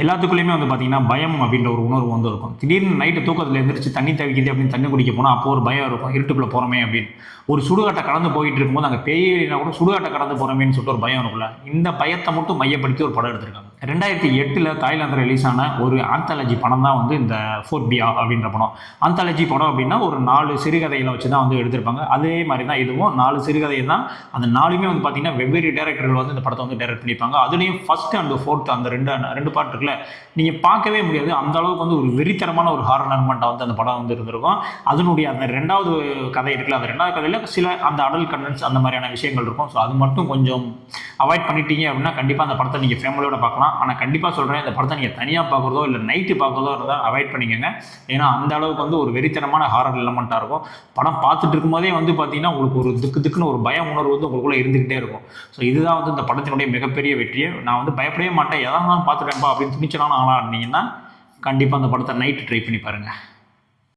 எல்லாத்துக்குள்ளேயுமே வந்து பார்த்தீங்கன்னா, பயம் அப்படின்ற ஒரு உணர்வு வந்து இருக்கும். திடீர்னு நைட்டு தூக்கத்தில எந்திரிச்சு தண்ணி தவிக்குது அப்படின்னு தண்ணி குடிக்க போனா, அப்போ ஒரு பயம் இருக்கும். இருட்டுக்குள்ள போறோமே அப்படின்னு. ஒரு சுடுகாட்ட கடந்து போயிட்டு இருக்கும்போது, அங்க பேயே இல்லைனா கூட சுடுகாட்ட கடந்து போறோமேன்னு சொல்லிட்டு ஒரு பயம் இருக்கும்ல. இந்த பயத்த மட்டும் மையப்படுத்தி ஒரு படம் எடுத்திருக்காங்க. 2008ல தாய்லாந்தில ரிலீஸ் ஆன ஒரு ஆந்தாலஜி படம் தான் வந்து இந்த ஃபோர்பியா அப்படின்ற படம். ஆந்தாலஜி படம் அப்படின்னா, ஒரு 4 சிறுகதைகள வச்சு தான் வந்து எடுத்திருப்பாங்க. அதே மாரி தான் இதுவும் 4 சிறுகதை தான். அந்த 4மே வந்து பார்த்தீங்கன்னா, வெவ்வேறு டைரக்டர்கள் வந்து இந்த படத்த வந்து டைரக்ட் பண்ணியிருப்பாங்க. அதுலயும் ஃபர்ஸ்ட் அண்ட் ஃபோர்த் அந்த 2 பார்ட் இருக்குல்ல, நீங்க பார்க்கவே முடியாது. அந்த அளவுக்கு வந்து ஒரு வெறித்தனமான ஒரு ஹாரர் எலிமெண்ட்டா வந்து அந்த படம் வந்து இருந்திருக்கும். அதனுடைய அந்த 2வது கதை இருக்குல்ல, அந்த 2வது கதையில சில அந்த அடல்ட் கன்டென்ட்ஸ் அந்த மாதிரியான விஷயங்கள் இருக்கும். ஸோ அது மட்டும் கொஞ்சம் அவாய்ட் பண்ணிட்டீங்க அப்படின்னா, கண்டிப்பா அந்த படத்த நீங்க ஃபேமிலியோட பார்க்கலாம். ஆனா கண்டிப்பா சொல்றேன், இந்த படத்த நீங்க தனியா பார்க்குறதோ, இல்ல நைட்டு பார்க்குறதோ இருந்தா அவாய்ட் பண்ணிக்கங்க. ஏன்னா அந்த அளவுக்கு வந்து ஒரு வெறித்தனமான ஹாரர் எலிமெண்ட்டா இருக்கும். படம் பார்த்துட்டு இருக்கும்போதே வந்து பார்த்தீங்கன்னா, உங்களுக்கு ஒரு திக்கு திக்குன்னு ஒரு பய உணர்வு வந்து உங்களுக்குள்ள இருந்துகிட்டே இருக்கும். ஸோ இதுதான் வந்து இந்த படத்தினுடைய மிகப்பெரிய வெற்றியே. நான் வந்து பயப்படவே மாட்டேன். எதா இருந்தாலும் பார்த்துட்டேன்ப்பா அப்படின்னு துணிச்சலான ஆளா இருந்தீங்கன்னா, கண்டிப்பா அந்த படத்த நைட் ட்ரை பண்ணி பாருங்க.